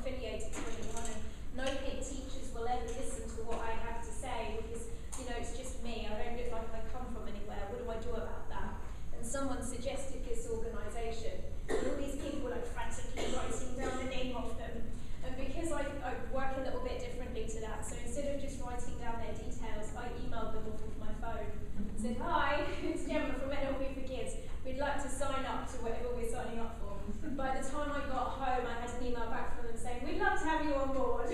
affiliated to anyone, and no head teachers will ever listen to what I have to say because, it's just me. I don't look like I come from anywhere. What do I do about that? And someone suggested this organisation, and all these people are frantically writing down the name of them. And because I work a little bit differently to that, so instead of just writing down their details, I emailed them off of my phone and said, "Hi, it's Gemma from NLP4Kids. We'd like to sign up to whatever we're signing up for." By the time I got home, I had an email back from them saying, "We'd love to have you on board."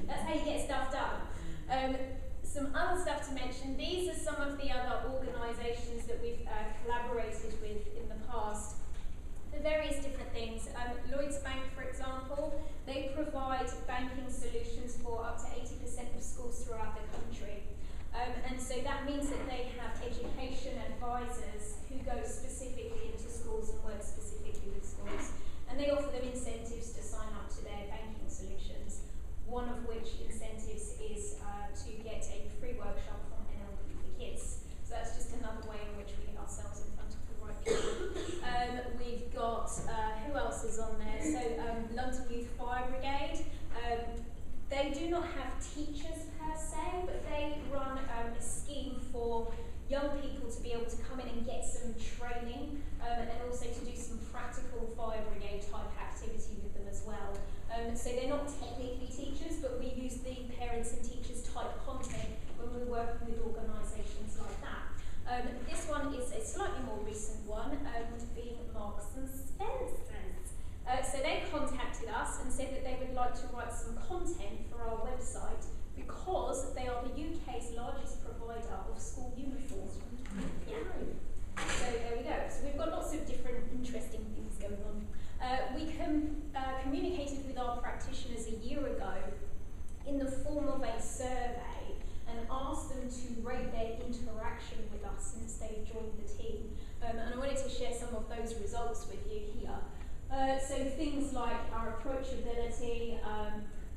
That's how you get stuff done. Some other stuff to mention, these are some of the other organisations that we've collaborated with in the past for various different things. Lloyds Bank, for example, they provide banking solutions for up to 80% of schools throughout the country. And so that means that they have education advisors who go specifically into schools and work specifically with schools. And they offer them incentives to sign up to their banking solutions, one of which incentives is to get a free workshop from NLP4Kids. So that's just another way in which we get ourselves in front of the right people. We've got, who else is on there? So London Youth Fire Brigade. They do not have teachers per se, but they run a scheme for young people to be able to come in and get some training and also to do some practical fire brigade type activity with them as well. So they're not technically teachers, but we use the parents and teachers type content when we're working with organisations like that. This one is a slightly more recent one, being Marks and Spencer's. So they contacted us and said that they would like to write some content for our website because they are the UK's largest provider of school uniforms. Yeah. So there we go. So we've got lots of different interesting things going on. We communicated with our practitioners a year ago in the form of a survey and asked them to rate their interaction with us since they joined the team. And I wanted to share some of those results with you here. So things like our approachability,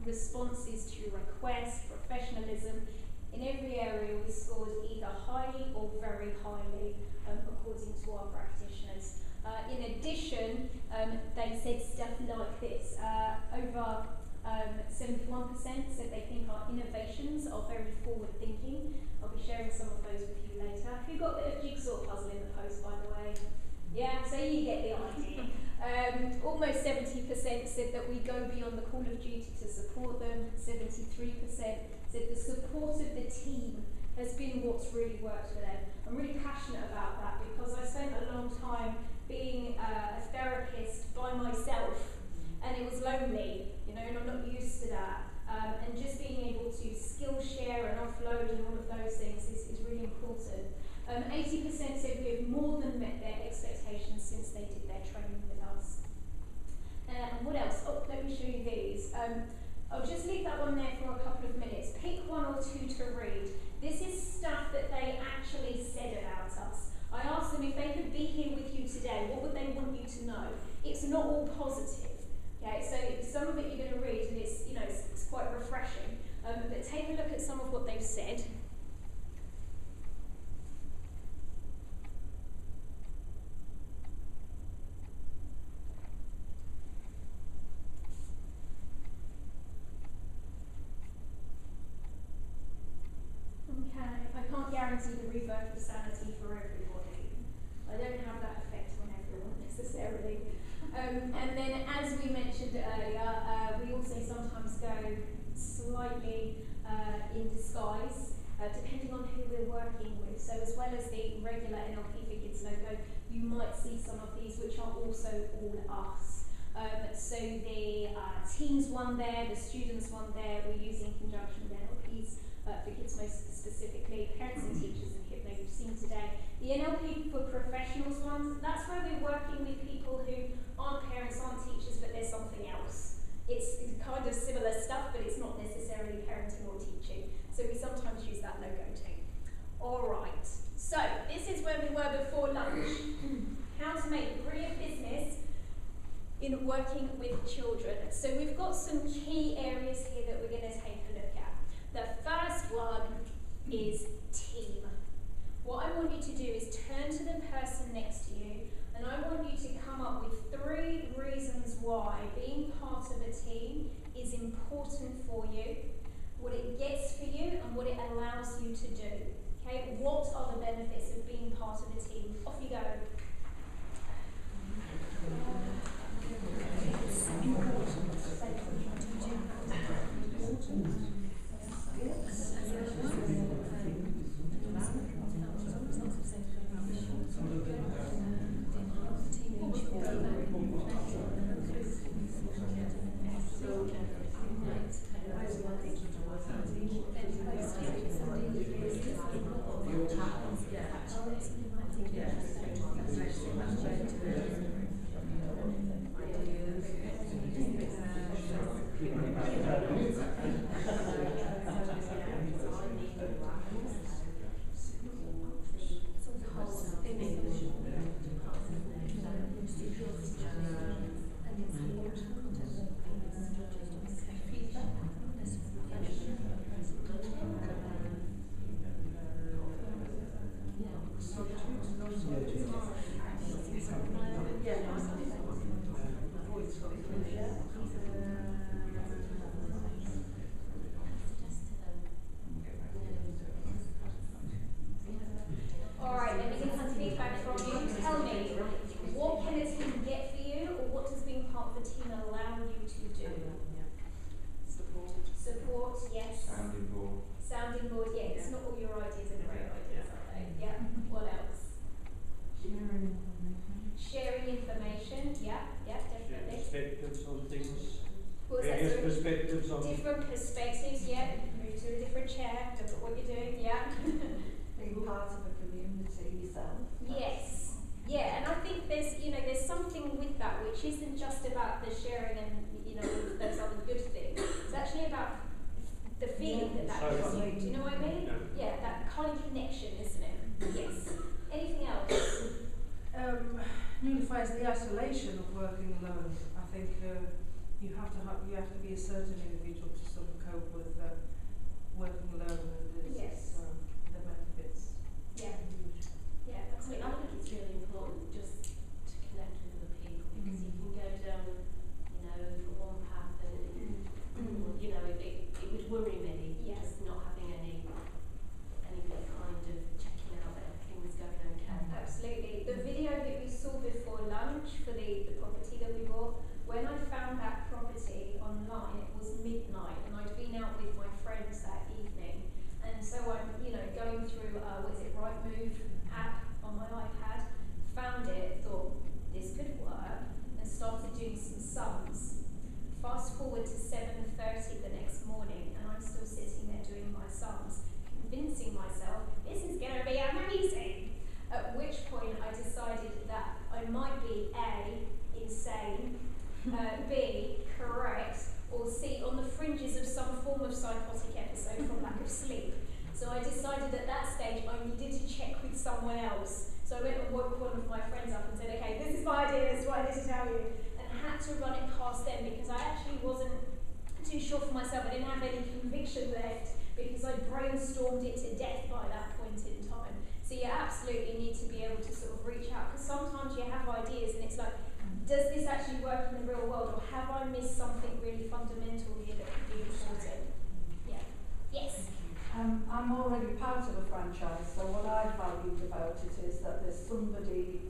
responses to requests, professionalism. In every area we scored either highly or very highly according to our practitioners. In addition, they said stuff like this. Over 71% said they think our innovations are very forward-thinking. I'll be sharing some of those with you later. Who got a bit of jigsaw puzzle in the post, by the way? Yeah, so you get the idea. Almost 70% said that we go beyond the call of duty to support them. 73% said the support of the team has been what's really worked for them. I'm really passionate about that because I spent a long time being a therapist by myself, and it was lonely, and I'm not used to that. And just being able to skill share and offload and all of those things is really important. 80% said we've more than met their expectations since they did their training with us. And what else? Oh, let me show you these. I'll just leave that one there for a couple of minutes. Pick one or two to read. This is stuff that they actually said about us. I asked them if they could be here with you today, what would they want you to know? It's not all positive. Okay, so some of it you're going to read and it's, it's quite refreshing. But take a look at some of what they've said. I can't guarantee the rebirth of sanity for everybody. I don't have that effect on everyone necessarily. And then, as we mentioned earlier, we also sometimes go slightly in disguise, depending on who we're working with. So as well as the regular NLP4Kids logo, you might see some of these which are also all us. So the teams one there, the students one there, we use in conjunction with NLPs. For kids most specifically, parents and teachers and HIP you've seen today. The NLP for professionals ones, that's where we're working with people who aren't parents, aren't teachers, but there's something else. It's kind of similar stuff, but it's not necessarily parenting or teaching. So we sometimes use that logo too. Alright, so this is where we were before lunch. How to make brilliant business in working with children. So we've got some key areas here that we're going to take a look at. The first one is team. What I want you to do is turn to the person next to you and I want you to come up with 3 reasons why being part of a team sounding board, yeah, it's not all your ideas are great ideas, are they? Yeah. What else? Sharing information, yeah, definitely. Perspectives on things. Various perspectives on different perspectives, yeah. Move to a different chair, look at what you're doing, yeah. Being part of a community yourself. Yes. Yeah, and I think there's something with that which isn't just about the sharing and those other good things. It's actually about the feeling that gives you. Do you know what I mean? Yeah, that kind of connection, isn't it? Yes. Anything else? Nullifies the isolation of working alone. I think you have to be a certain individual to sort of cope with working alone, and Yes. the benefits. Yeah. Yeah, I think it's really important just to connect with other people, because you can go down, for one path and it would worry me just not having any kind of checking out that everything's going okay. Absolutely. The video that we saw before lunch for the property that we bought, when I found that property online, it was midnight, and I'd been out with my friends that evening, and so I'm, going through, Rightmove app on my iPad, found it, thought this could work, and started doing some sums. Fast forward to 7:30 the next morning, and I'm still sitting there doing my sums, convincing myself this is going to be amazing. At which point I decided that I might be A, insane, B, correct, or C, on the fringes of some form of psychotic episode from lack of sleep. So I decided at that stage I needed to check with someone else. So I went and woke one of my friends up and said, okay, this is my idea, this is what I need to tell you. And had to run it past them because I actually wasn't too sure for myself. I didn't have any conviction left because I brainstormed it to death by that point in time. So you absolutely need to be able to sort of reach out, because sometimes you have ideas and it's like, does this actually work in the real world, or have I missed something really fundamental here that could be important? Yeah. Yes? I'm already part of a franchise, so what I valued about it is that there's somebody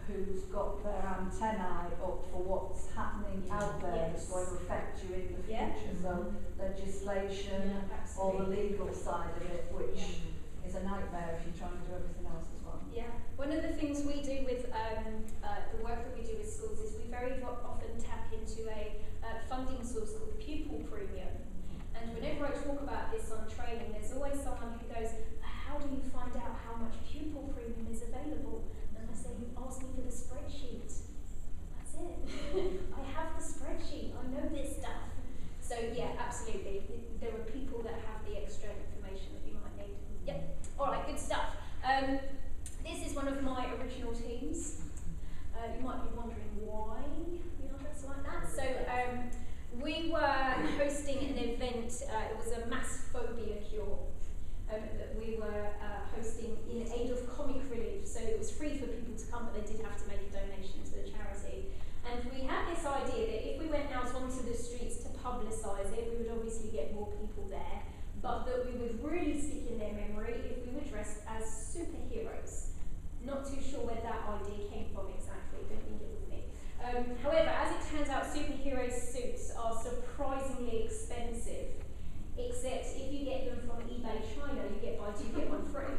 who's got their antennae up for what's happening out there that's going to affect you in the future. So legislation, or the legal side of it, which is a nightmare if you're trying to do everything else as well. Yeah. One of the things we do with the work that we do with schools is we very often tap into a funding source called pupil premium. And whenever I talk about this on training, there's always someone who goes, how do you find out how much pupil premium is available? And I say, you ask me for the spreadsheet. That's it. I have the spreadsheet. I know this stuff. So yeah, absolutely. There are people that have the extra information that you might need. Yep. All right, good stuff. This is one of my original teams. You might be wondering why that's like that. So we were hosting an event. It was a mass phobia cure that we were hosting in aid of comic relief. So it was free for people to come, but they did have to make a donation to the charity. And we had this idea that if we went out onto the streets to publicise it, we would obviously get more people there, but that we would really stick in their memory if we were dressed as superheroes. Not too sure where that idea came from exactly, don't think it was me. However, as it turns out, superhero suits are surprisingly expensive, except if you get them from eBay China, you get buy two, get one free.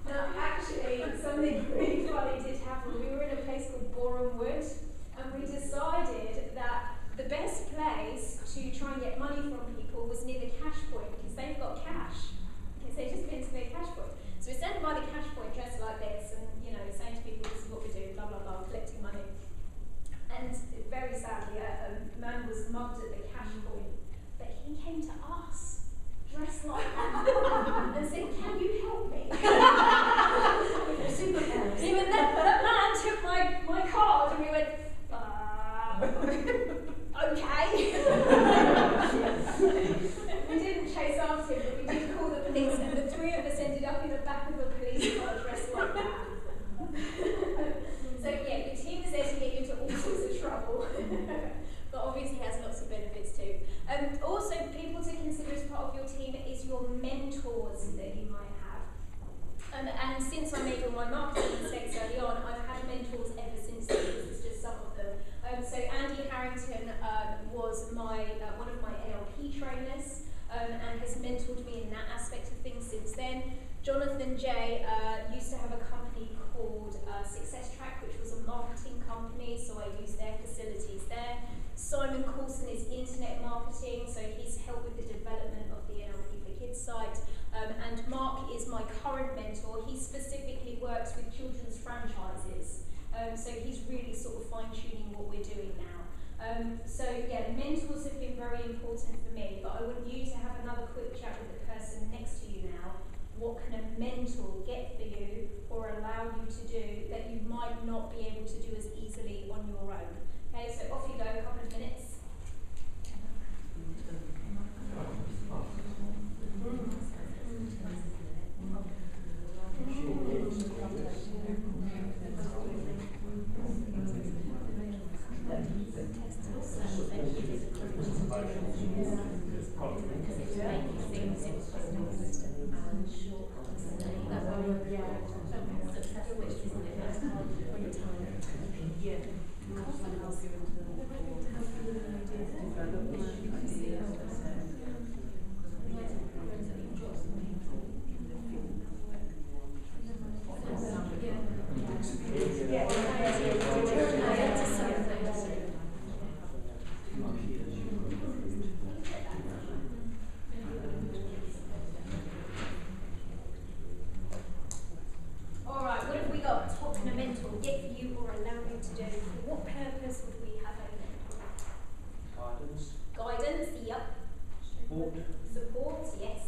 Now, actually, something really funny did happen. We were in a place called Boreham Wood, and we decided that the best place to try and get money from people was near the cash point, because they've got cash. Because they've just been to their cash point. So we're standing by the cash point dressed like this, and saying to people, this is what we do, blah blah blah, collecting money. husband Jay used to have a company called Success Track, which was a marketing company, so I used their facilities there. Simon Coulson is internet marketing, so he's helped with the development of the NLP4Kids site. And Mark is my current mentor. He specifically works with children's franchises, so he's really sort of fine-tuning what we're doing now. So yeah, mentors have been very important for me, but I want you to have another quick chat with the person next to you now. What can a mentor get for you or allow you to do that you might not be able to do as easily on your own? Okay, so off you go, a couple of minutes. Support, yes.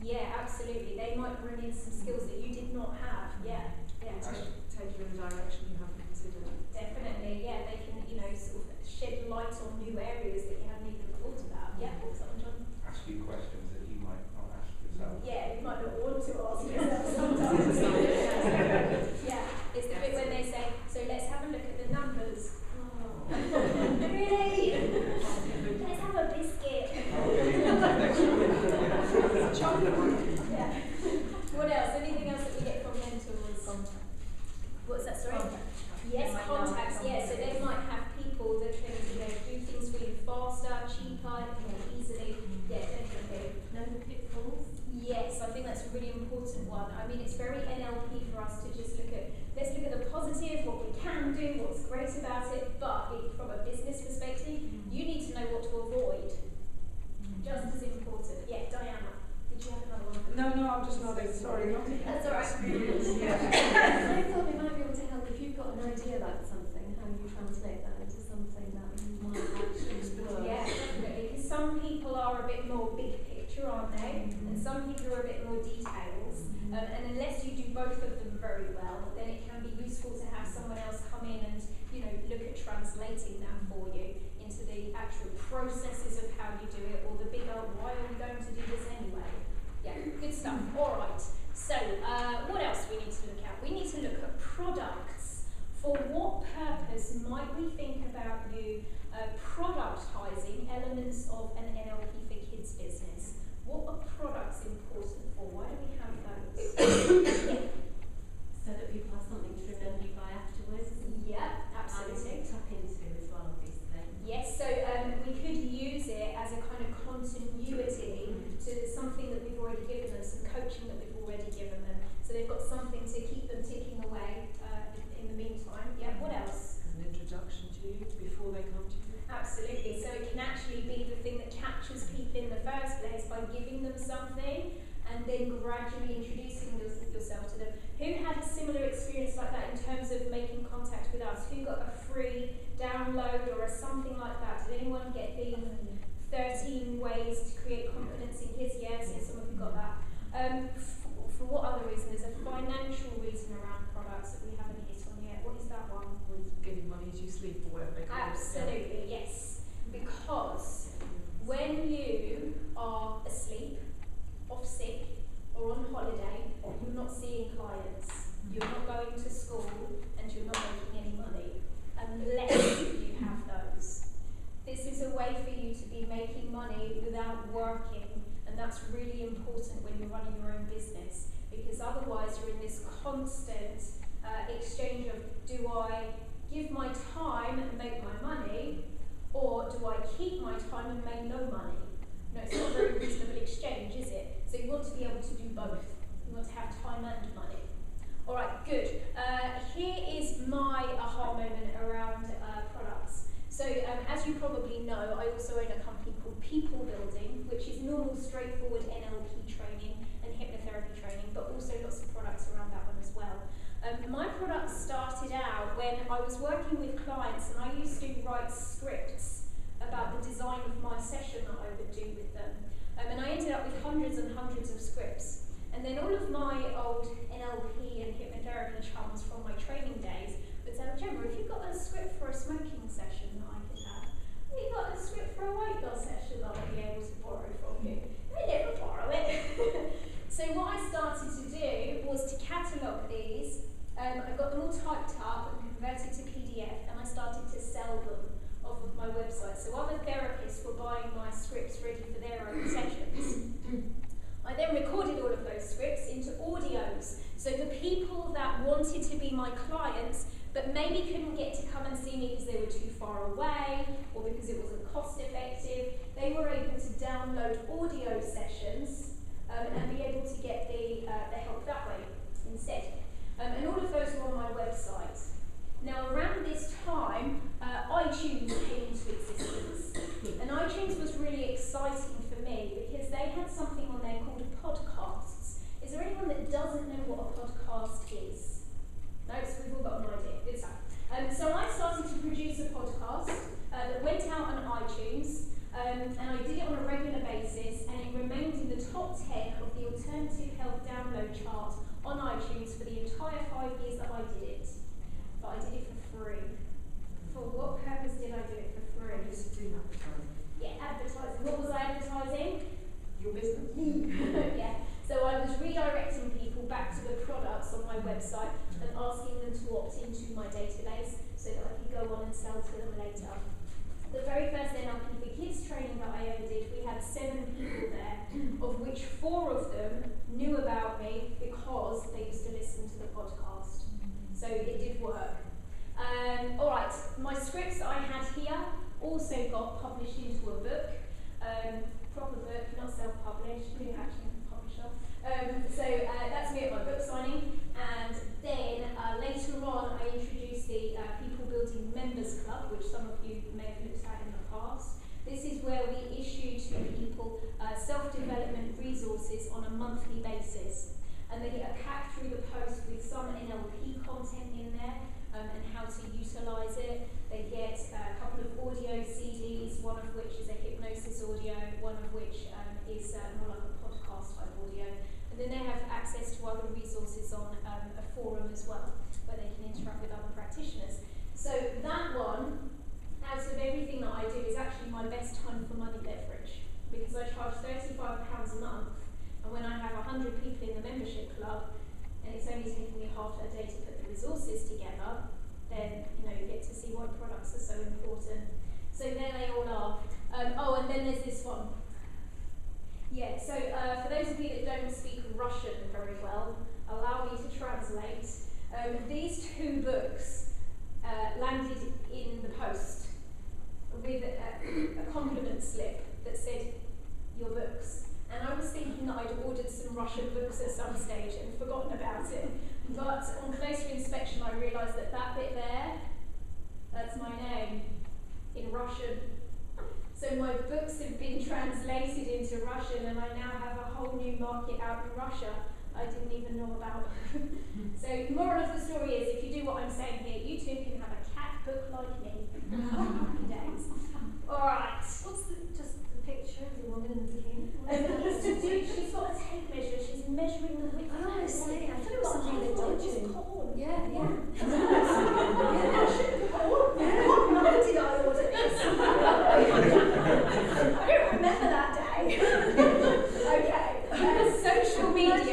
Yeah, absolutely. They might bring in some skills that you did not have. Yeah, yeah. Take you in a direction you haven't considered. Definitely, yeah. They can, sort of shed light on new areas that you haven't even thought about. Yeah, what's that one, John? Ask you questions that you might not ask yourself. Yeah, you might not want to ask yourself sometimes. Yeah, it's the bit when they say, so let's have a look at the numbers. Oh. Really? Let's have a biscuit. Yeah. What else? Anything else that we get from mentors? What's that, sorry? Yes, contacts, yeah. So they might have people that can do things for you faster, cheaper, more easily. Yeah, definitely. No pitfalls? Yes, I think that's a really important one. I mean, it's very NLP for us to just let's look at the positive, what we can do, what's great about it, but from a business perspective, you need to know what to avoid. Just as important. Yeah, Diana, did you have another one? No, I'm just nodding, sorry. That's all right. I thought it might be able to help if you've got an idea about something, how you translate that into something that might actually work. Yeah, definitely. Because some people are a bit more big picture, aren't they? And some people are a bit more details. And unless you do both of them very well, then it can be useful to have someone else come in and look at translating that for you into the actual processes of how you do it, or the bigger why are we going to do this anyway? Yeah, good stuff. All right. So what else we need to look at? We need to look at products. For what purpose might we think about you productizing elements of an NLP4Kids business? What are products important for? Why do we have those? Yeah. So that people have something to remember you by afterwards. Yeah, absolutely. And to tap into as well, obviously. Yes, so we could use it as a kind of continuity to something that we've already given them, some coaching that we've already given them. So they've got something to keep them ticking away in the meantime. Yeah, what else? An introduction to you before they come to you. Absolutely. So it can actually be the thing that captures people in the first place by giving them something and then gradually introducing yourself to them. Who had a similar experience like that in terms of making contact with us? Who got a free download or something like that? Did anyone get the 13 ways to create confidence in kids? Yes, some of you got that. For what other reason? There's a financial reason around products that we haven't hit on yet. What is that one? Giving money as you sleep or whatever they call it. Absolutely, yes. Because when you are asleep, off sick, or on holiday, you're not seeing clients, you're not going to school, and you're not making any money, unless you have those. This is a way for you to be making money without working, and that's really important when you're running your own business, because otherwise you're in this constant exchange of, do I give my time and make my money, or do I keep my time and make no money? No, it's not a very reasonable exchange, is it? So you want to be able to do both. You want to have time and money. All right, good. Here is my aha moment around products. So as you probably know, I also own a company called People Building, which is normal, straightforward NLP training and hypnotherapy training, but also lots of products around that one as well. My products started out when I was working with clients, and I used to write scripts about the design of my session that I would do with them. And I ended up with hundreds and hundreds of scripts. And then all of my old NLP and hypnotherapy chums from my training days would say, Gemma, if you've got a script for a smoking session that I could have, have you got a script for a weight loss session that I'd be able to borrow from you? And they never borrow it. So what I started to do was to catalogue these. I got them all typed up and converted to PDF, and I started to sell them off of my website. So other therapists were buying my scripts ready for their own sessions. I then recorded all of those scripts into audios. So the people that wanted to be my clients but maybe couldn't get to come and see me because they were too far away or because it wasn't cost effective, they were able to download audio sessions and be able to get the help that way instead. And all of those were on my website. Now around this time, iTunes came into existence. And iTunes was really exciting for me because they had something on there called podcasts. Is there anyone that doesn't know what a podcast is? No, so we've all got an idea. Good stuff. So I started to produce a podcast that went out on iTunes, and I did it on a regular basis, and it remained in the top 10 of the alternative health download chart on iTunes for the entire 5 years that I did it. But I did it for free. For what purpose did I do it for free? Just doing advertising. Yeah, advertising. What was I advertising? Your business. Yeah. So I was redirecting people back to the products on my website and asking them to opt into my database so that I could go on and sell to them later. The very first NLP4Kids training that I ever did, we had 7 people there, of which 4 of them knew about me because they used to listen to the podcast. So it did work. Alright, my scripts that I had here also got published into a book. Proper book, not self-published, we actually have a publisher. So that's me at my book signing. And then later on I introduced the People Building Members Club, which some of you may have looked at in the past. This is where we issue to people self-development resources on a monthly basis. And they get a pack through the post with some NLP content in there and how to utilise it. They get a couple of audio CDs, one of which is a hypnosis audio, one of which is more like a podcast type audio. And then they have access to other resources on a forum as well, where they can interact with other practitioners. So that one, out of everything that I do, is actually my best time for money leverage, because I charge £35 a month. And when I have 100 people in the membership club, and it's only taking me half a day to put the resources together, then you get to see why products are so important. So there they all are. Oh, and then there's this one. Yeah, so for those of you that don't speak Russian very well, allow me to translate. These 2 books landed in the post with a compliment slip that said, your books. And I was thinking that I'd ordered some Russian books at some stage and forgotten about it. But on closer inspection, I realised that that bit there, that's my name in Russian. So my books have been translated into Russian, and I now have a whole new market out in Russia I didn't even know about. So the moral of the story is, if you do what I'm saying here, you too can have a cat book like me. Happy days. Alright. What's just the picture of the woman in the bikini? She's got a tape measure. She's measuring the width. Oh, I see. I thought it was something they'd done to him. Yeah, yeah. When did I order this? I don't remember that day. Okay. Social media. Glad you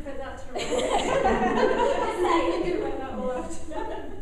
put that to rest. I think about that all afternoon.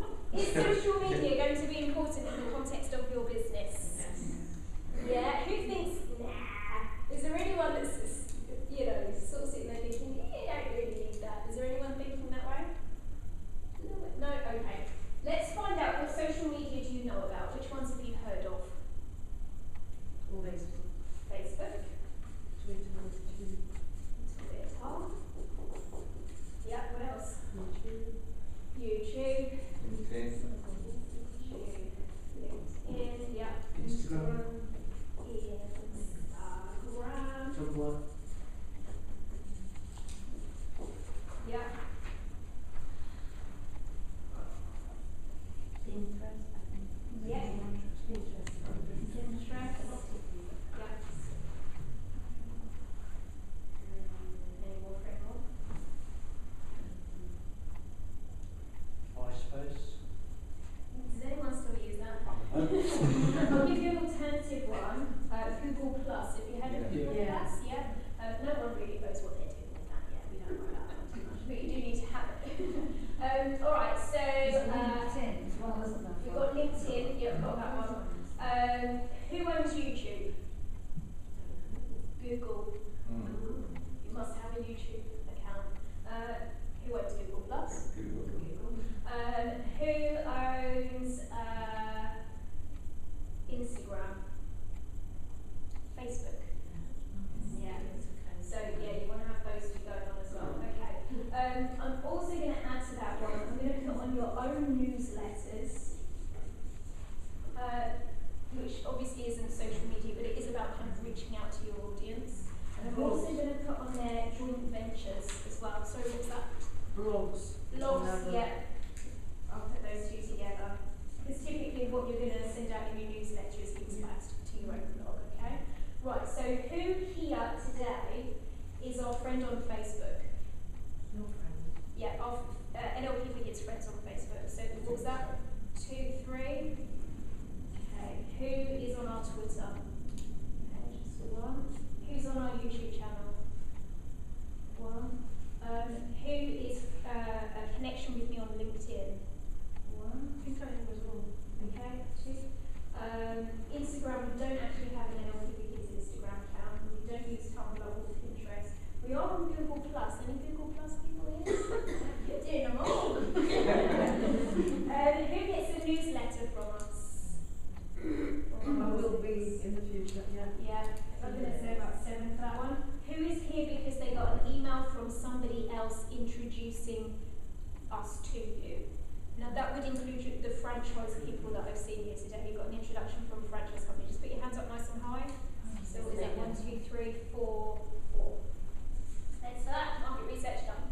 interest, I think. Yeah. Interest. Interest. Yeah. Any more framework? I suppose. Does anyone still use that? I'll give you an alternative one. Google Plus. If you had a Google Yeah. Plus, yeah. No one really knows what they're doing with that yet. We don't know that one too much, but you do need to have it. All right. So LinkedIn as well, isn't there? we've got LinkedIn. Yeah, we've got that one. Who owns YouTube? Google. You must have a YouTube account. Who owns Google Plus? Google. Who owns Instagram? Facebook. Yeah. So yeah, you want to have those two going on as well. Okay. I'm also going to add to that one. I'm going to put on your own newsletters, which obviously isn't social media, but it is about kind of reaching out to your audience. And I'm also going to put on there joint ventures as well. Sorry, what's that? Blogs. Blogs, yeah. I'll put those two together. Because typically what you're going to send out in your newsletter is links back to your own blog, okay? Right, so who here today is our friend on Facebook? Your friend. Yeah, our NLP4Kids friends on Facebook. So what was that? 2, 3? Okay, who is on our Twitter? Okay, just the one. Who's on our YouTube channel? 1. Who is a connection with me on LinkedIn? 1. I think I am as well. Okay, 2. Instagram, we don't actually have an NLP4Kids Instagram account. We don't use Tumblr or Pinterest. We are on Google Plus. Any Google Plus people here? You're doing them all. Who gets a newsletter from us? I will be in the future, yeah. Yeah, I'm going to say about 7 for that one. Who is here because they got an email from somebody else introducing us to you? Now that would include the franchise people that I've seen here today. You got an introduction from a franchise company. Just put your hands up nice and high. So what is that? 1, 2, 3, 4, 4. Thanks for that. Market research done.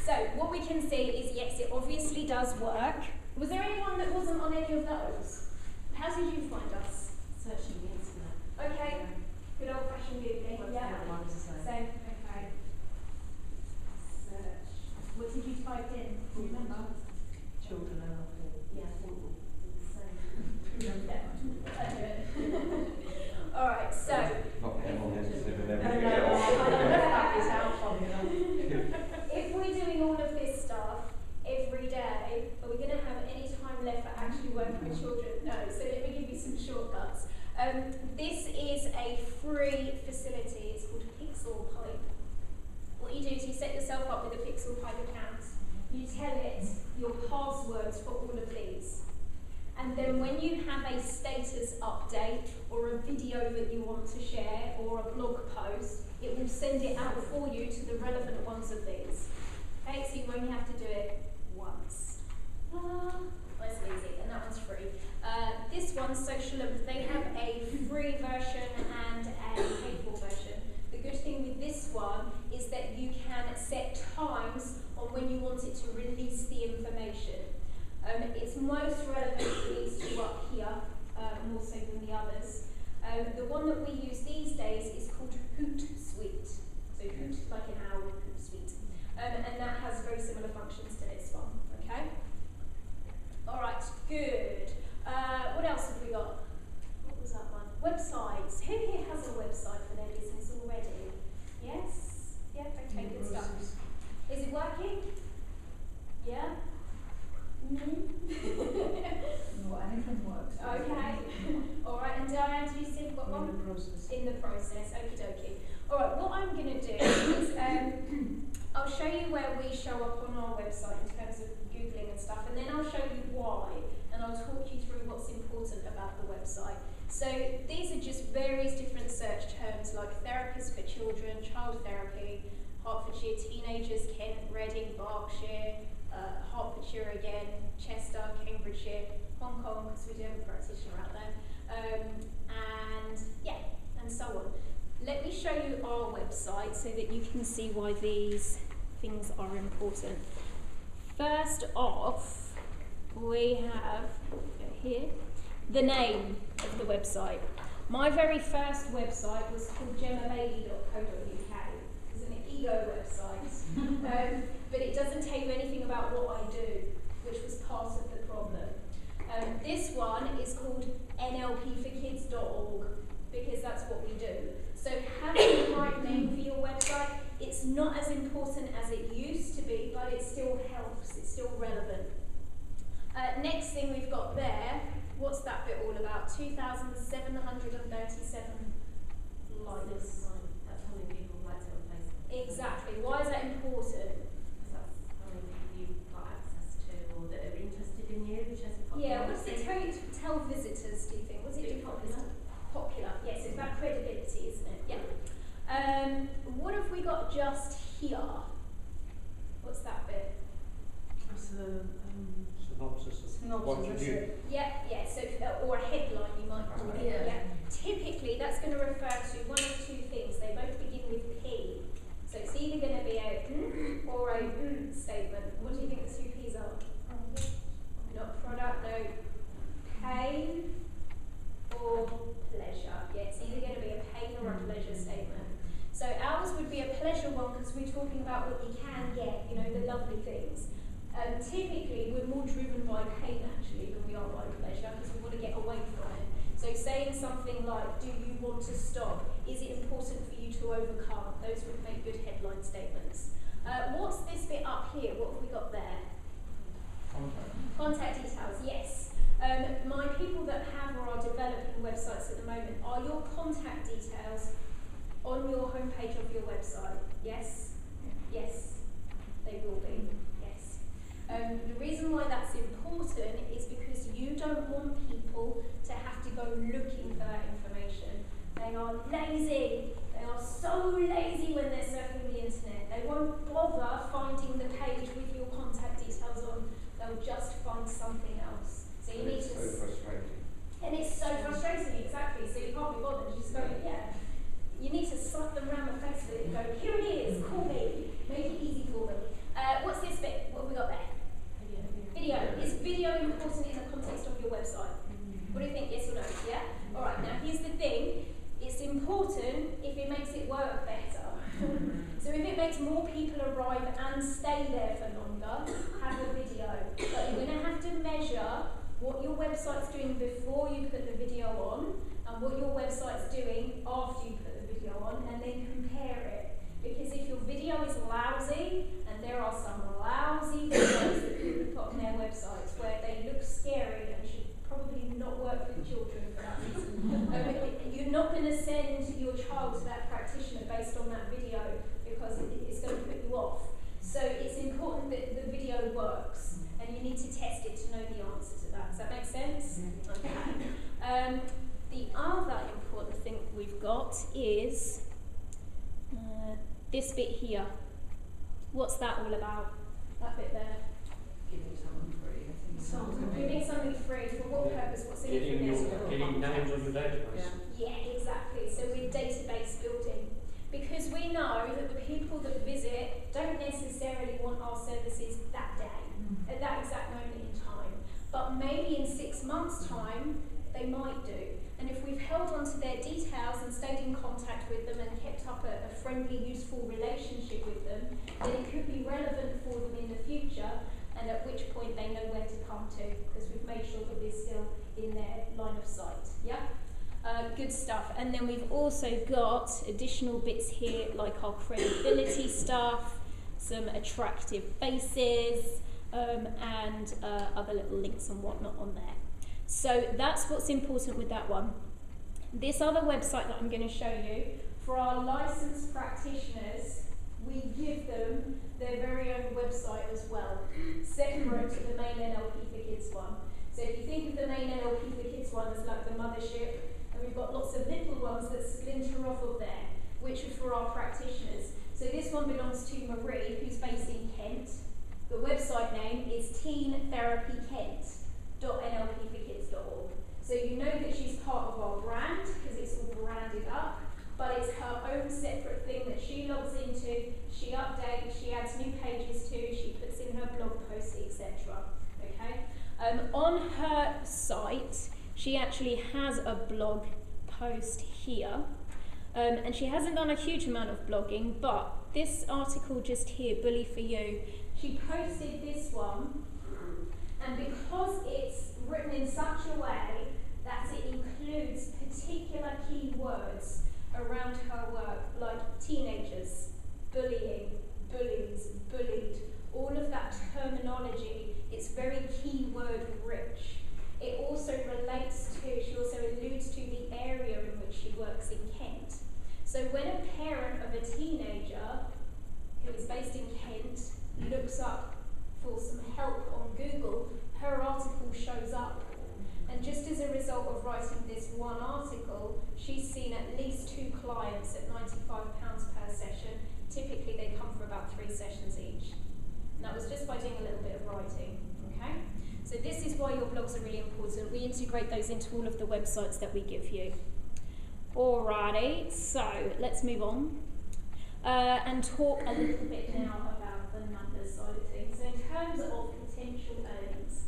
So what we can see is yes, it obviously does work. Was there anyone that wasn't on any of those? How did you find us? Searching the internet. Okay. Good old fashioned Googling. Yeah. Same. Okay. Search. What did you type in? Do you remember? Children NLP. Yeah, I think it's the same. Alright, so Not hemorrhages and No, everything no, else. that is out from you. if we're doing all of this stuff every day, are we going to have any time left for actually working with children? No, so let me give you some shortcuts. This is a free facility. It's called Pixel Pipe. What you do is you set yourself up with a Pixel Pipe account. You tell it your passwords for all of these. And then when you have a status update or a video that you want to share or a blog post, it will send it out for you to the relevant ones of these. Okay, so you only have to do it once. Nice and easy, and that one's free. This one, Social, they have a free version and a paid for version. The good thing with this one is that you can set times on when you want it to release the information. It's most relevant to these two up here, more so than the others. The one that we use these days is called Hootsuite. So Hoot like an owl, Hootsuite. And that has very similar functions to this one, okay? Alright, good. What else have we got? What was that one? Websites. Who here has a website for their business already? Yes? Yeah, okay, good stuff. Is it working? Yeah? Not anything works. Okay. Alright, and Diane, did you say you've got one? In the process. In the process, okie dokie. Alright, what I'm going to do is I'll show you where we show up on our website in terms of Googling and stuff, and then I'll show you why, and I'll talk you through what's important about the website. So these are just various different search terms like therapists for children, child therapy, Hertfordshire teenagers, Kent, Reading, Berkshire, Hertfordshire again, Chester, Cambridgeshire, Hong Kong, because we do have a practitioner out there, and yeah, and so on. Let me show you our website so that you can see why these things are important. First off, we have here the name of the website. My very first website was called gemmabailey.co.uk. It's an ego website, but it doesn't tell you anything about what I do, which was part of the problem. This one is called NLP4Kids.org, because that's what we do. So having the right name for your website, it's not as important as it used to be, but it still helps, it's still relevant. Next thing we've got there, what's that bit all about? 2,737 likes. That's how many people like it on Facebook. Exactly. Why is that important? Because that's how many people you've got access to or that are interested in you, which is popular. Yeah, what does it tell visitors, do you think? What does it do for Popular. Popular, yes, it's about credibility, isn't it? Yeah. What have we got just here? What's that bit? That's a Synopsis of what you do. Yeah, so, or a headline you might call it. Yeah. Typically, that's going to refer to one of two things. They both begin with P. So it's either going to be a or a statement. What do you think the two P's are? Not product, no. Pain or pleasure. Yeah, it's either going to be a pain or a pleasure statement. So ours would be a pleasure one because we're talking about what you can get, the lovely things. Typically, we're more driven by pain actually than we are by pleasure because we want to get away from it. So saying something like, do you want to stop? Is it important for you to overcome? Those would make good headline statements. What's this bit up here? What have we got there? Contact details, yes. My people that have or are developing websites at the moment, are your contact details on your homepage of your website? Yes? Yes, they will be. Yes. The reason why that's important is because you don't want people to have to go looking for that information. They are lazy. They are so lazy when they're surfing the internet. They won't bother finding the page with your contact details on. They'll just find something else. So you need to. It's so frustrating. And it's so frustrating, exactly. So you can't be bothered. You just go, yeah. You need to slap them around the face with it and go, here it is, call me. Make it easy for me. What's this bit? What have we got there? Video. Is video important in the context of your website? What do you think? Yes or no? Yeah? Alright, now here's the thing. It's important if it makes it work better. So if it makes more people arrive and stay there for longer, have a video. But you're going to have to measure what your website's doing before you put the video on and what your website's doing after you put the video on, and then compare it. Because if your video is lousy, and there are some lousy videos that people put on their websites where they look scary and should probably not work with children for that reason. You're not going to send your child to that practitioner based on that video because it's going to put you off. So it's important that the video works, and you need to test it to know the answer to that. Does that make sense? Okay. The other important thing we've got is this bit here. What's that all about? That bit there. Giving someone free, I think. Giving something free for what purpose? What's in it for this? Getting names on your database. Yeah, exactly. So we're database building. Because we know that the people that visit don't necessarily want our services that day, at that exact moment in time. But maybe in 6 months' time, they might do. And if we've held on to their details and stayed in contact with them and kept up a friendly, useful relationship with them, then it could be relevant for them in the future, and at which point they know where to come to, because we've made sure that we're still in their line of sight. Yeah? Good stuff. And then we've also got additional bits here, like our credibility stuff, some attractive faces, and other little links and whatnot on there. So that's what's important with that one. This other website that I'm going to show you, for our licensed practitioners, we give them their very own website as well, separate to the main NLP4Kids one. So if you think of the main NLP4Kids one as like the mothership, and we've got lots of little ones that splinter off of there, which are for our practitioners. So this one belongs to Marie, who's based in Kent. The website name is teentherapykent.nlp4kids.org. So you know that she's part of our brand, because it's all branded up, but it's her own separate thing that she logs into, she updates, she adds new pages to, she puts in her blog posts, etc. Okay? on her site, she actually has a blog post here. And she hasn't done a huge amount of blogging, but this article just here, Bully for You, she posted this one, and because it's written in such a way that it includes particular key words around her work, like teenagers, bullying, bullies, bullied, all of that terminology, it's very keyword rich. It also relates to, she also alludes to the area in which she works in Kent. So when a parent of a teenager who is based in Kent looks up for some help on Google, her article shows up. And just as a result of writing this one article, she's seen at least 2 clients at £95 per session. Typically they come for about 3 sessions each. And that was just by doing a little bit of writing, okay? So this is why your blogs are really important. We integrate those into all of the websites that we give you. Alrighty, so let's move on and talk a little bit now about the numbers side of things. So in terms of potential earnings,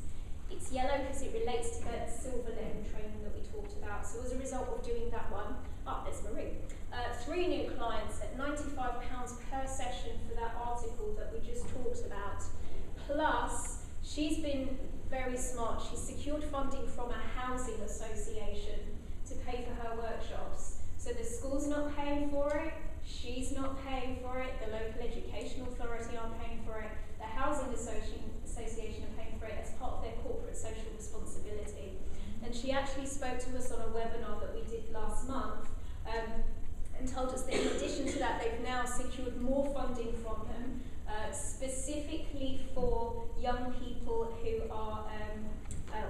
it's yellow because it relates to that silver level training that we talked about. So as a result of doing that one, there's Marie. 3 new clients at £95 per session for that article that we just talked about. Plus, she's been very smart. She's secured funding from a housing association to pay for her workshops. So the school's not paying for it, she's not paying for it, the local education authority aren't paying for it, the housing association are paying for it as part of their corporate social responsibility. And she actually spoke to us on a webinar that we did last month and told us that in addition to that, they've now secured more funding from them, specifically for young people who are,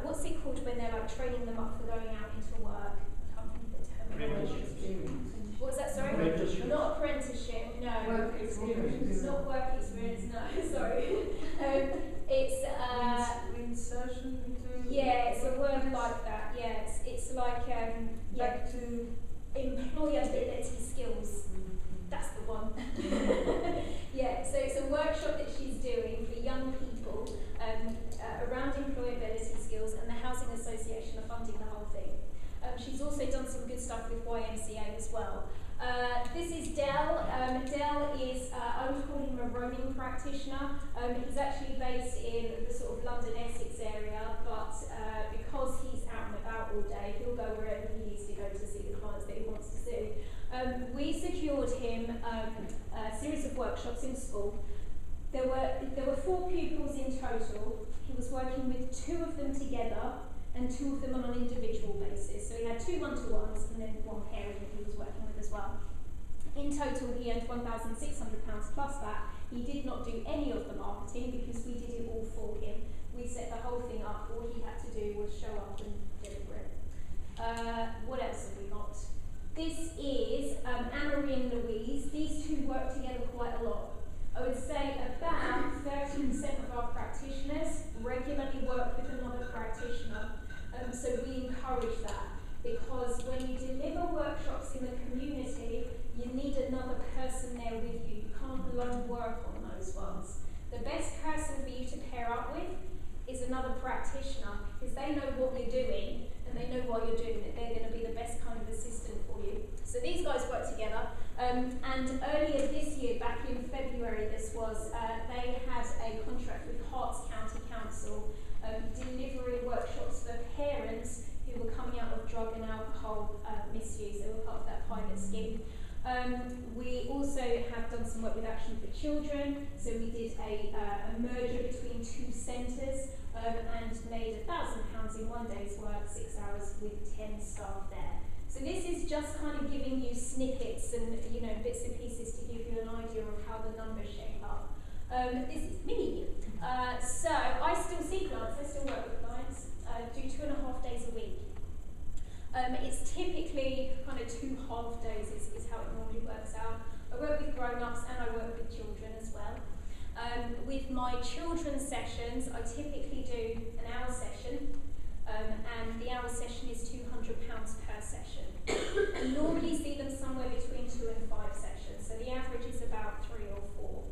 what's it called when they're like training them up for going out into work? I can't think of the terminology. What's that, sorry? Apprenticeship. Not apprenticeship, no. Work experience. Not work experience, no, sorry. It's insertion into. yeah, it's a word like that. Yeah, it's like Back to. employability skills. That's the one. Yeah, so it's a workshop that she's doing for young people around employability skills, and the Housing Association are funding the whole thing. She's also done some good stuff with YMCA as well. This is Dell. Dell is, I would call him a roaming practitioner. He's actually based in the sort of London Essex area, but because he's out and about all day, he'll go wherever he needs to go to see the clients that he wants to see. We secured him a series of workshops in school. There were 4 pupils in total. He was working with 2 of them together and 2 of them on an individual basis. So he had 2 one-to-ones and then 1 parent that he was working with as well. In total, he earned £1,600 plus that. He did not do any of the marketing because we did it all for him. We set the whole thing up. All he had to do was show up and deliver it. What else have we got? This is Anne-Marie and Louise. These 2 work together quite a lot. I would say about 30% of our practitioners regularly work with another practitioner. So we encourage that, because when you deliver workshops in the community, you need another person there with you. You can't alone work on those ones. The best person for you to pair up with is another practitioner, because they know what you're doing and they know why you're doing it. They're going to be the best kind of assistant for you. So these guys work together. And earlier this year, back in February this was, they had a contract with Herts County Council delivering workshops for parents who were coming out of drug and alcohol misuse. They were part of that pilot scheme. We also have done some work with Action for Children. So we did a merger between 2 centres and made £1,000 in 1 day's work, 6 hours with 10 staff there. So this is just kind of giving you snippets and bits and pieces to give you an idea of how the numbers shape up. This is me. So I still see clients, I still work with clients, do 2.5 days a week. It's typically kind of 2 half days is how it normally works out. I work with grown-ups and I work with children as well. With my children's sessions, I typically do an hour session, and the hour session is £200 per session. I normally see them somewhere between 2 and 5 sessions, so the average is about 3 or 4.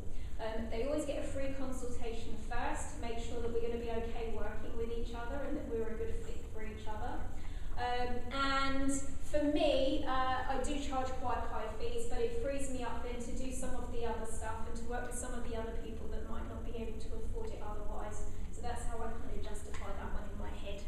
They always get a free consultation first to make sure that we're going to be okay working with each other and that we're And for me, I do charge quite high fees, but it frees me up then to do some of the other stuff and to work with some of the other people that might not be able to afford it otherwise. So that's how I kind of justify that one in my head.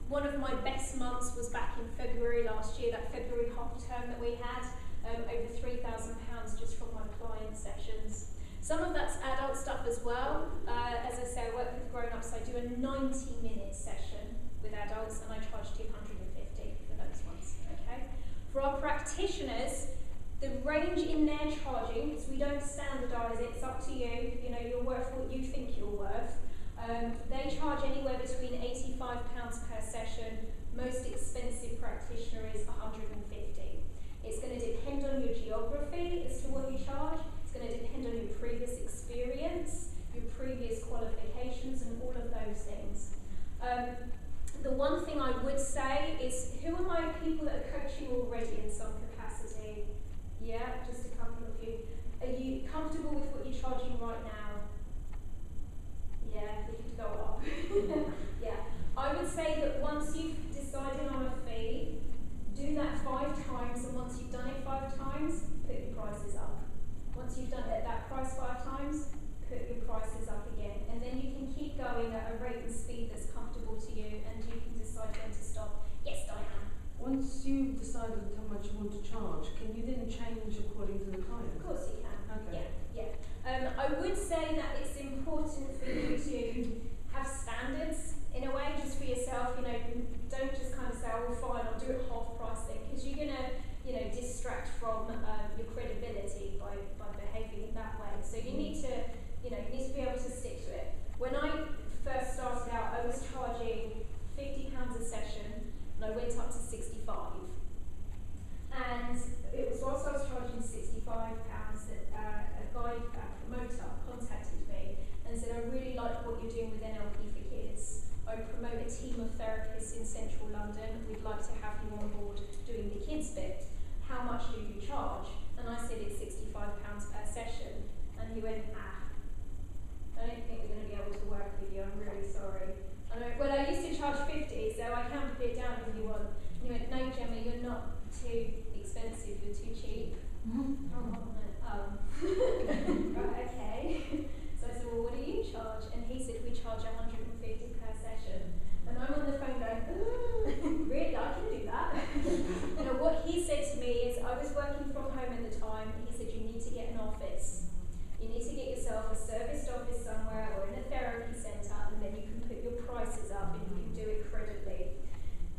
One of my best months was back in February last year, that February half term that we had, over £3,000 just from my client sessions. Some of that's adult stuff as well. As I say, I work with grown-ups. I do a 90-minute session with adults, and I charge $250 for those ones. Okay. For our practitioners, the range in their charging, because we don't standardise it, it's up to you. You know, you're worth what you think you're worth. They charge anywhere between £85 per session. Most expensive practitioner is $150. It's going to depend on your geography as to what you charge. It's going to depend on your previous experience, your previous qualifications, and all of those things. The one thing I would say is, who are my people that are coaching already in some capacity? Yeah, just a couple of you. Are you comfortable with what you're charging right now? Yeah, we could go up. Yeah, I would say that once you've decided on a fee, do that 5 times, and once you've done it 5 times, put your prices up. Once you've done it at that price 5 times, put your prices up again, and then you can keep going at a rate and speed that's comfortable to you, and you can decide when to stop. Yes, Diane? Once you've decided how much you want to charge, can you then change according to the client? Of course you can. Okay. Yeah. I would say that it's important for you to have standards in a way, just for yourself. You know, don't just kind of say, "Oh, fine, I'll do it half price then," because you're gonna, you know, distract from your credibility by behaving in that way. So you need to, you know, you need to be able to stick to it. When I first started out, I was charging £50 a session, and I went up to 65. And it was whilst I was charging £65 that a guy, a promoter, contacted me and said, "I really like what you're doing with NLP4Kids. I promote a team of therapists in central London. We'd like to have you on board doing the kids bit. How much do you charge?" And I said, "It's £65 per session." And he went, "I don't think we're going to be able to work with you. I'm really sorry." And I went, "Well, I used to charge 50, so I can put it down if you want." And he went, "No, Gemma, you're not too expensive. You're too cheap." Right, okay. So I said, "Well, what do you charge?" And he said, "We charge $150 per session." And I'm on the phone going, "Ooh, really? I can do that." You know, what he said to me is, I was working from home at the time, and he said, "You need to get an office. You need to get yourself a serviced office somewhere or in a therapy centre, and then you can put your prices up and you can do it credibly."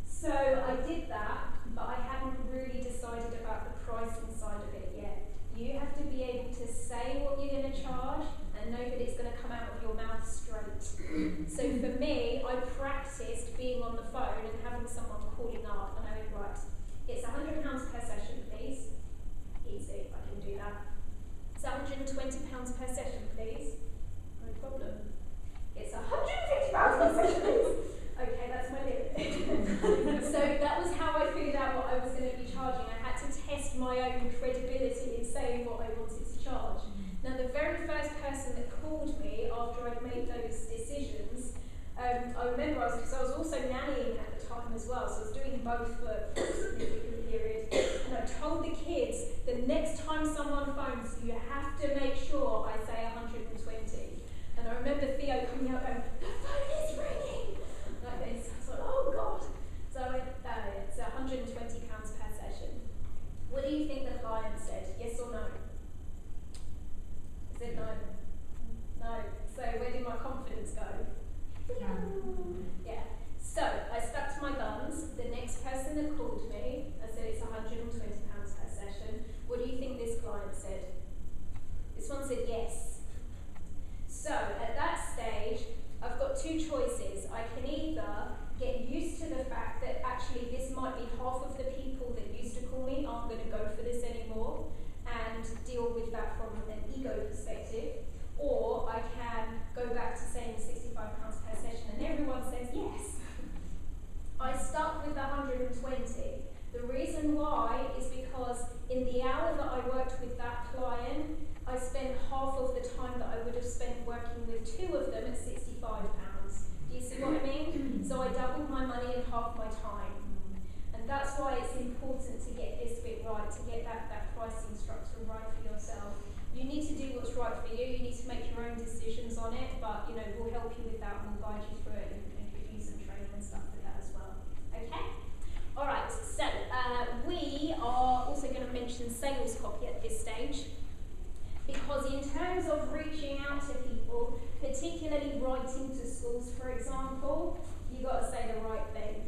So I did that, but I hadn't really decided about the pricing side of it yet. You have to be able to say what you're going to charge and know that it's going to come out of your mouth straight. So for me, I practiced being on the phone and having someone calling up, and I went, "Right, it's £100 per session, please." Easy, I can do that. "It's £120 per session, please." No problem. "It's £150 per session, please." Okay, that's my limit. So that was how I figured out what I was going to be charging. I had to test my own credibility in saying what I wanted to charge. Now, the very first person that called me after I'd made those decisions, I remember because I was also nannying at the time as well, so I was doing both for a significant period. And I told the kids, the next time someone phones, you have to make sure I say 120. And I remember Theo coming out going, "The phone is ringing!" Like this. I was like, "Oh God." So I went, it's £120 per session. What do you think the client said? Yes or no? Is it no? No. So where did my confidence go? Yeah. So I stuck to my guns. The next person that called me, I said it's £120 per session. What do you think this client said? This one said yes. So at that stage, I've got 2 choices. I can either get used to the fact that actually this might be half of the people that used to call me aren't going to go for this anymore, and deal with that from an ego perspective, or I can go back to saying £65 per session, and everyone says yes. I stuck with the 120. The reason why is because in the hour that I worked with that client, I spent half of the time that I would have spent working with 2 of them at £65. Do you see what I mean? sales copy at this stage. Because in terms of reaching out to people, particularly writing to schools, for example, you've got to say the right thing.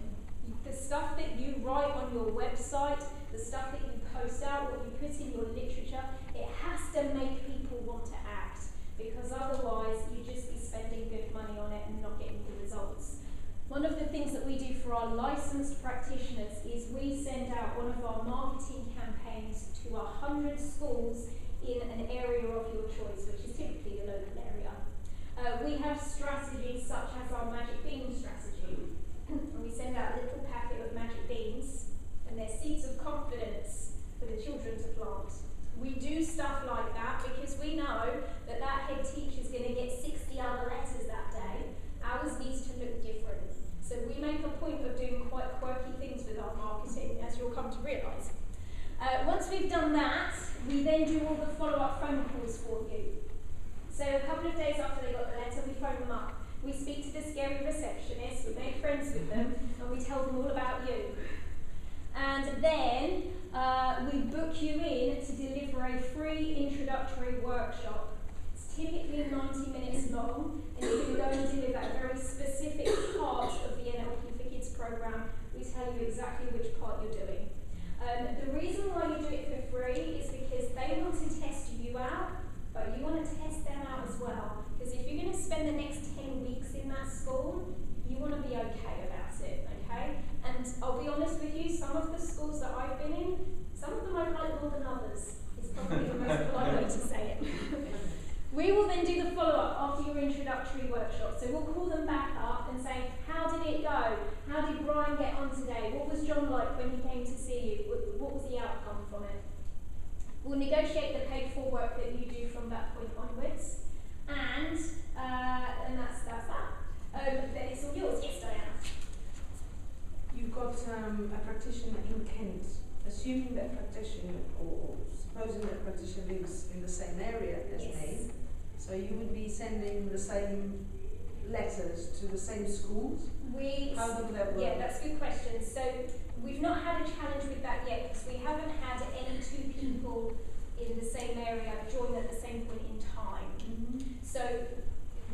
The stuff that you write on your website, the stuff that you post out, what you put in your literature, it has to make people want to act. Because otherwise, you'd just be spending good money on it and not getting the results. One of the things that we do for our licensed practitioners is we send out one of our marketing campaigns to 100 schools in an area of your choice, which is typically the local area. We have strategies such as our Magic Bean strategy. And we send out a little packet of magic beans, and they're seeds of confidence for the children to plant. We do stuff like that because we know that that head teacher is going to get 60 other letters that day. Ours needs to look different. So we make a point of doing quite quirky things with our marketing, as you'll come to realise. Once we've done that, we then do all the follow-up phone calls for you. So a couple of days after they got the letter, we phone them up. We speak to the scary receptionist, we make friends with them, and we tell them all about you. And then we book you in to deliver a free introductory workshop. It's typically 90 minutes long, and you can go and deliver a very specific part of the NLP4Kids program. We tell you exactly which part you're doing. The reason why you do it for free is because they want to test you out, but you want to test them out as well. Because if you're going to spend the next 10 weeks in that school, you want to be okay about it, okay? And I'll be honest with you, some of the schools that I've been in, some of them I like more than others. It's probably the most polite way to say it. We will then do the follow-up after your introductory workshop. So we'll call them back up and say, how did it go? How did Brian get on today? What was John like when he came to see you? What was the outcome from it? We'll negotiate the paid-for work that you do from that point onwards. And that's that. Then it's all yours. Yes, Diana. You've got a practitioner in Kent. Assuming that practitioner, or supposing that practitioner lives in the same area as me, so you would be sending the same letters to the same schools? How does that work? Yeah, that's a good question. So we've not had a challenge with that yet because we haven't had any two people in the same area join at the same point in time. Mm-hmm. So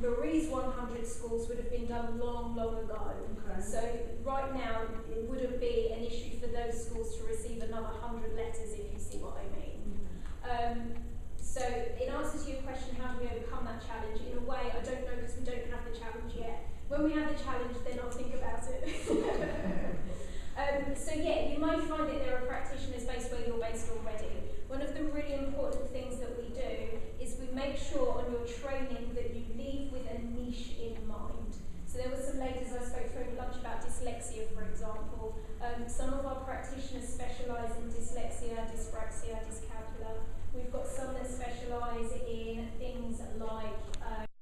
Marie's 100 schools would have been done long, long ago. Okay. So right now it wouldn't be an issue for those schools to receive another 100 letters, if you see what I mean. So in answer to your question, how do we overcome that challenge? In a way, I don't know because we don't have the challenge yet. When we have the challenge, then I'll think about it. So yeah, you might find that there are practitioners based where you're based already. One of the really important things that we do is we make sure on your training that you leave with a niche in mind. So there were some ladies I spoke to over lunch about dyslexia, for example. Some of our